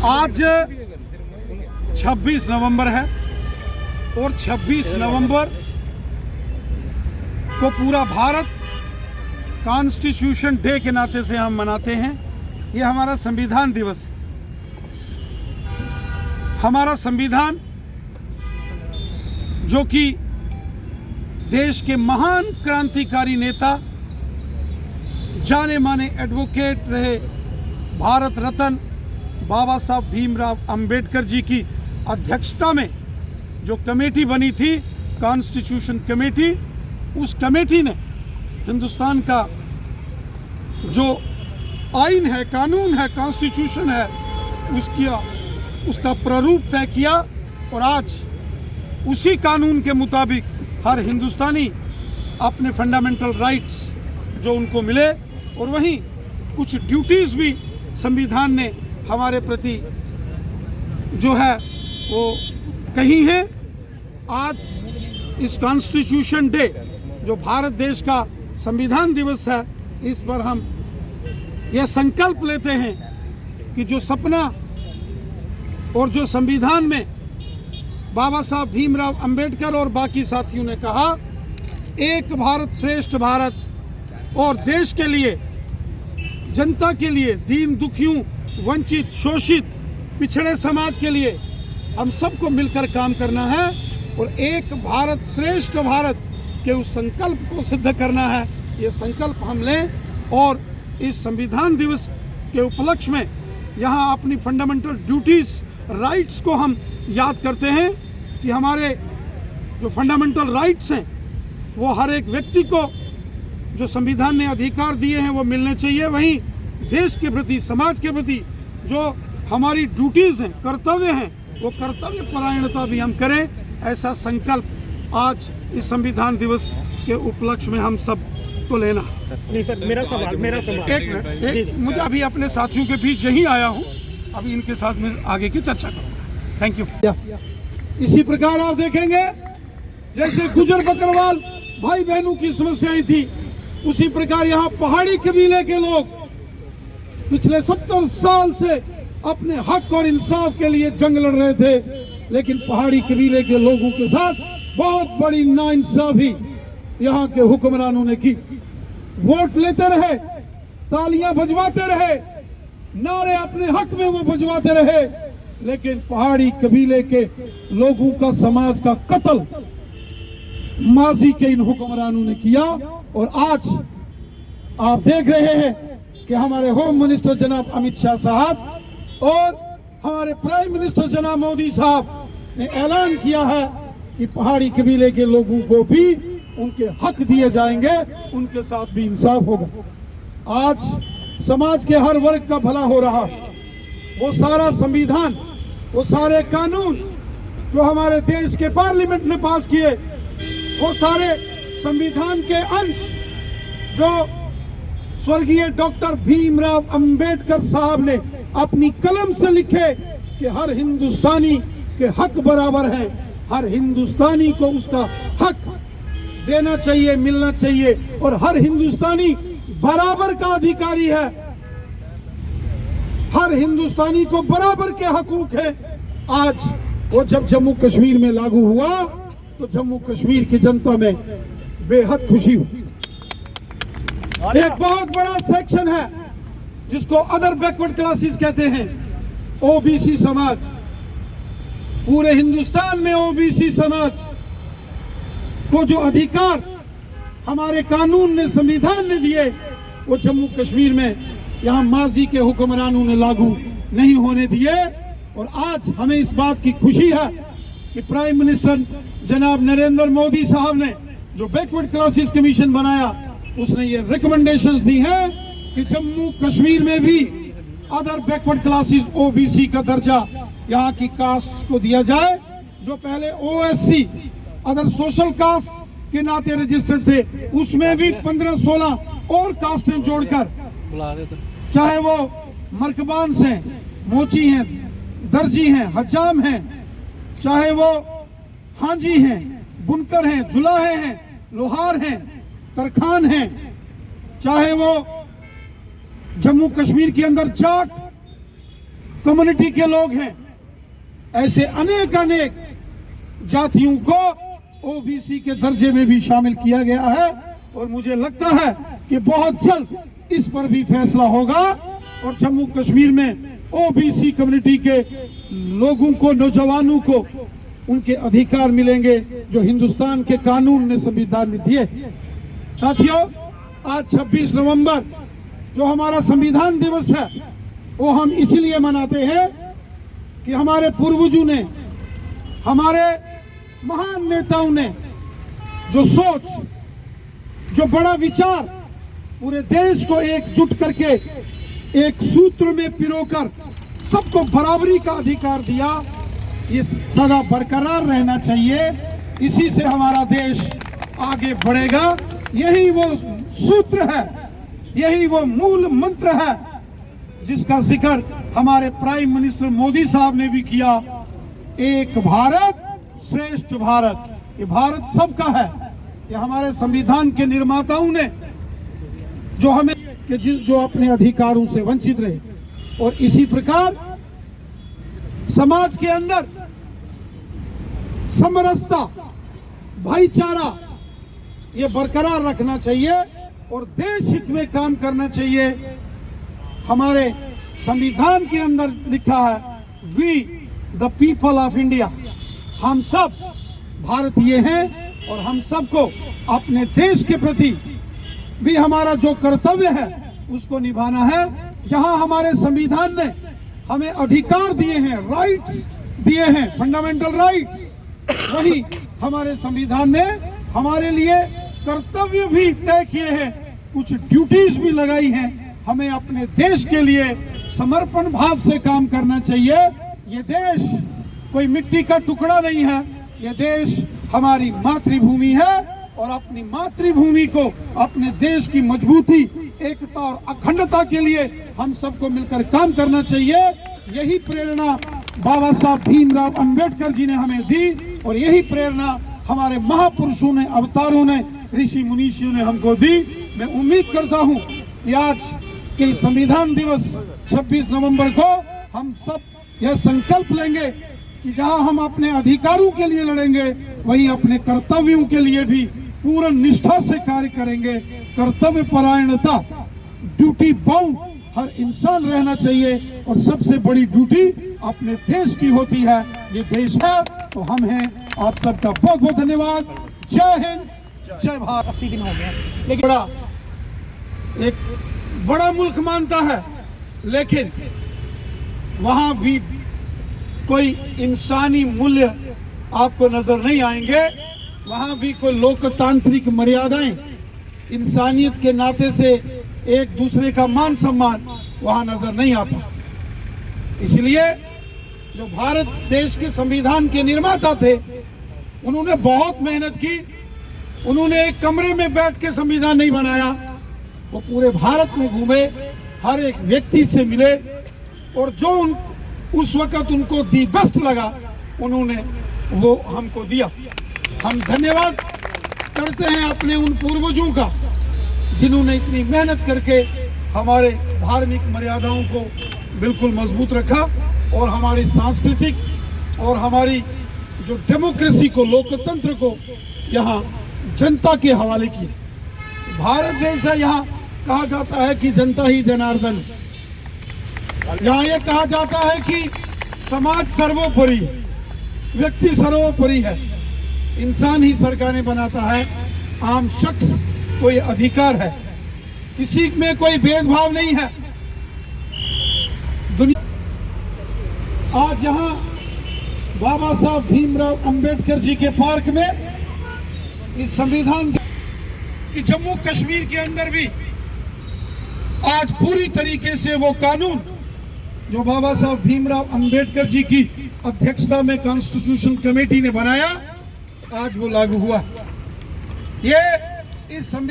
आज 26 नवंबर है और 26 नवंबर को पूरा भारत कॉन्स्टिट्यूशन डे के नाते से हम मनाते हैं। ये हमारा संविधान दिवस है। हमारा संविधान जो कि देश के महान क्रांतिकारी नेता, जाने माने एडवोकेट रहे, भारत रत्न बाबा साहब भीमराव अंबेडकर जी की अध्यक्षता में जो कमेटी बनी थी, कॉन्स्टिट्यूशन कमेटी, उस कमेटी ने हिंदुस्तान का जो आइन है, कानून है, कॉन्स्टिट्यूशन है, उसका प्रारूप तय किया। और आज उसी कानून के मुताबिक हर हिंदुस्तानी अपने फंडामेंटल राइट्स जो उनको मिले, और वहीं कुछ ड्यूटीज़ भी संविधान ने हमारे प्रति जो है वो कही है। आज इस कॉन्स्टिट्यूशन डे जो भारत देश का संविधान दिवस है, इस पर हम यह संकल्प लेते हैं कि जो सपना और जो संविधान में बाबा साहब भीमराव अंबेडकर और बाकी साथियों ने कहा, एक भारत श्रेष्ठ भारत, और देश के लिए, जनता के लिए, दीन दुखियों, वंचित, शोषित, पिछड़े समाज के लिए हम सबको मिलकर काम करना है और एक भारत श्रेष्ठ भारत के उस संकल्प को सिद्ध करना है। ये संकल्प हम लें और इस संविधान दिवस के उपलक्ष्य में यहाँ अपनी फंडामेंटल ड्यूटीज़, राइट्स को हम याद करते हैं कि हमारे जो फंडामेंटल राइट्स हैं वो हर एक व्यक्ति को जो संविधान ने अधिकार दिए हैं वो मिलने चाहिए। वहीं देश के प्रति, समाज के प्रति जो हमारी ड्यूटीज़ हैं, कर्तव्य हैं, वो कर्तव्य परायणता भी हम करें। ऐसा संकल्प आज इस संविधान दिवस के उपलक्ष्य में हम सब को लेना। नहीं सर, मेरा सवाल एक मिनट, मुझे अभी अपने साथियों के बीच यही आया हूँ, अभी इनके साथ में आगे की चर्चा करूँगा। Thank you. इसी प्रकार आप देखेंगे जैसे गुजर बकरवाल भाई बहनों की समस्याएं थी, उसी प्रकार यहाँ पहाड़ी कबीले के लोग पिछले 70 साल से अपने हक और इंसाफ के लिए जंग लड़ रहे थे, लेकिन पहाड़ी कबीले के लोगों के साथ बहुत बड़ी नाइंसाफी यहाँ के हुक्मरानों ने की। वोट लेते रहे, तालियां बजवाते रहे, नारे अपने हक में वो बजवाते रहे, लेकिन पहाड़ी कबीले के लोगों का, समाज का कत्ल माजी के इन हुक्मरानों ने किया। और आज आप देख रहे हैं कि हमारे होम मिनिस्टर जनाब अमित शाह साहब और हमारे प्राइम मिनिस्टर जनाब मोदी साहब ने ऐलान किया है कि पहाड़ी कबीले के लोगों को भी उनके हक दिए जाएंगे, उनके साथ भी इंसाफ होगा। आज समाज के हर वर्ग का भला हो रहा। वो सारा संविधान, वो सारे कानून जो हमारे देश के पार्लियामेंट ने पास किए, वो सारे संविधान के अंश जो स्वर्गीय डॉक्टर भीमराव अंबेडकर साहब ने अपनी कलम से लिखे कि हर हिंदुस्तानी के हक बराबर हैं, हर हिंदुस्तानी को उसका हक देना चाहिए, मिलना चाहिए, और हर हिंदुस्तानी बराबर का अधिकारी है, हर हिंदुस्तानी को बराबर के हकूक है। आज वो जब जम्मू कश्मीर में लागू हुआ तो जम्मू कश्मीर की जनता में बेहद खुशी हुई। एक बहुत बड़ा सेक्शन है जिसको अदर बैकवर्ड क्लासेस कहते हैं, ओबीसी समाज। पूरे हिंदुस्तान में ओबीसी समाज को जो अधिकार हमारे कानून ने, संविधान ने दिए, वो जम्मू कश्मीर में यहाँ माजी के हुक्मरानों ने लागू नहीं होने दिए। और आज हमें इस बात की खुशी है कि प्राइम मिनिस्टर जनाब नरेंद्र मोदी साहब ने जो बैकवर्ड क्लासेस कमीशन बनाया, उसने ये रिकमेंडेशंस दी हैं कि जम्मू कश्मीर में भी अदर बैकवर्ड क्लासेस, ओबीसी का दर्जा यहाँ की कास्ट को दिया जाए। जो पहले ओएससी, अदर सोशल कास्ट के नाते रजिस्टर्ड थे, उसमें भी 15-16 और कास्टें जोड़कर, चाहे वो मरकबान हैं, मोची हैं, दर्जी हैं, हजाम हैं, चाहे वो हांजी हैं, बुनकर हैं, जुलाहे हैं, लोहार हैं, तरखान हैं, चाहे वो जम्मू कश्मीर के अंदर जाट कम्युनिटी के लोग हैं, ऐसे अनेक अनेक जातियों को ओबीसी के दर्जे में भी शामिल किया गया है। और मुझे लगता है कि बहुत जल्द इस पर भी फैसला होगा और जम्मू कश्मीर में ओबीसी कम्युनिटी के लोगों को, नौजवानों को उनके अधिकार मिलेंगे जो हिंदुस्तान के कानून ने, संविधान ने दिए। साथियों, आज 26 नवंबर जो हमारा संविधान दिवस है वो हम इसलिए मनाते हैं कि हमारे पूर्वजों ने, हमारे महान नेताओं ने जो सोच, जो बड़ा विचार पूरे देश को एकजुट करके एक सूत्र में पिरोकर सबको बराबरी का अधिकार दिया, ये सदा बरकरार रहना चाहिए। इसी से हमारा देश आगे बढ़ेगा। यही वो सूत्र है, यही वो मूल मंत्र है जिसका जिक्र हमारे प्राइम मिनिस्टर मोदी साहब ने भी किया। एक भारत श्रेष्ठ भारत, ये भारत सबका है। ये हमारे संविधान के निर्माताओं ने जो हमें जो अपने अधिकारों से वंचित रहे, और इसी प्रकार समाज के अंदर समरसता, भाईचारा ये बरकरार रखना चाहिए और देश हित में काम करना चाहिए। हमारे संविधान के अंदर लिखा है, we the people of India, हम सब भारतीय हैं और हम सबको अपने देश के प्रति भी हमारा जो कर्तव्य है उसको निभाना है। यहाँ हमारे संविधान ने हमें अधिकार दिए हैं, राइट्स दिए हैं, फंडामेंटल राइट्स, वही हमारे संविधान ने हमारे लिए कर्तव्य भी तय किए हैं, कुछ ड्यूटीज भी लगाई हैं। हमें अपने देश के लिए समर्पण भाव से काम करना चाहिए। ये देश कोई मिट्टी का टुकड़ा नहीं है, ये देश हमारी मातृभूमि है और अपनी मातृभूमि को, अपने देश की मजबूती, एकता और अखंडता के लिए हम सबको मिलकर काम करना चाहिए। यही प्रेरणा बाबा साहब भीमराव अंबेडकर जी ने हमें दी और यही प्रेरणा हमारे महापुरुषों ने, अवतारों ने, ऋषि मुनीषियों ने हमको दी। मैं उम्मीद करता हूं कि आज के संविधान दिवस 26 नवंबर को हम सब यह संकल्प लेंगे कि जहां हम अपने अधिकारों के लिए लड़ेंगे, वहीं अपने कर्तव्यों के लिए भी पूर्ण निष्ठा से कार्य करेंगे। कर्तव्य परायणता, ड्यूटी बाउंड हर इंसान रहना चाहिए और सबसे बड़ी ड्यूटी अपने देश की होती है। ये देश है तो हम हैं। आप सबका बहुत बहुत धन्यवाद। जय हिंद, जय भारत। 80 दिन हो गए, लेकिन एक बड़ा मुल्क मानता है, लेकिन वहां भी कोई इंसानी मूल्य आपको नजर नहीं आएंगे। वहां भी कोई लोकतांत्रिक मर्यादाएं, इंसानियत के नाते से एक दूसरे का मान सम्मान वहां नजर नहीं आता। इसलिए जो भारत देश के संविधान के निर्माता थे, उन्होंने बहुत मेहनत की। उन्होंने एक कमरे में बैठ के संविधान नहीं बनाया, वो पूरे भारत में घूमे, हर एक व्यक्ति से मिले और जो उस वक्त उनको दी बेस्ट लगा उन्होंने वो हमको दिया। हम धन्यवाद करते हैं अपने उन पूर्वजों का जिन्होंने इतनी मेहनत करके हमारे धार्मिक मर्यादाओं को बिल्कुल मजबूत रखा और हमारी सांस्कृतिक और हमारी जो डेमोक्रेसी को, लोकतंत्र को यहाँ जनता के हवाले किया। भारत देश है, यहाँ कहा जाता है कि जनता ही जनार्दन। यहाँ ये कहा जाता है कि समाज सर्वोपरि, व्यक्ति सर्वोपरि है, इंसान ही सरकारें बनाता है, आम शख्स कोई अधिकार है, किसी में कोई भेदभाव नहीं है। दुनिया आज यहाँ बाबा साहब भीमराव अंबेडकर जी के पार्क में इस संविधान कि जम्मू कश्मीर के अंदर भी आज पूरी तरीके से वो कानून जो बाबा साहब भीमराव अंबेडकर जी की अध्यक्षता में कॉन्स्टिट्यूशन कमेटी ने बनाया, आज वो लागू हुआ। ये इस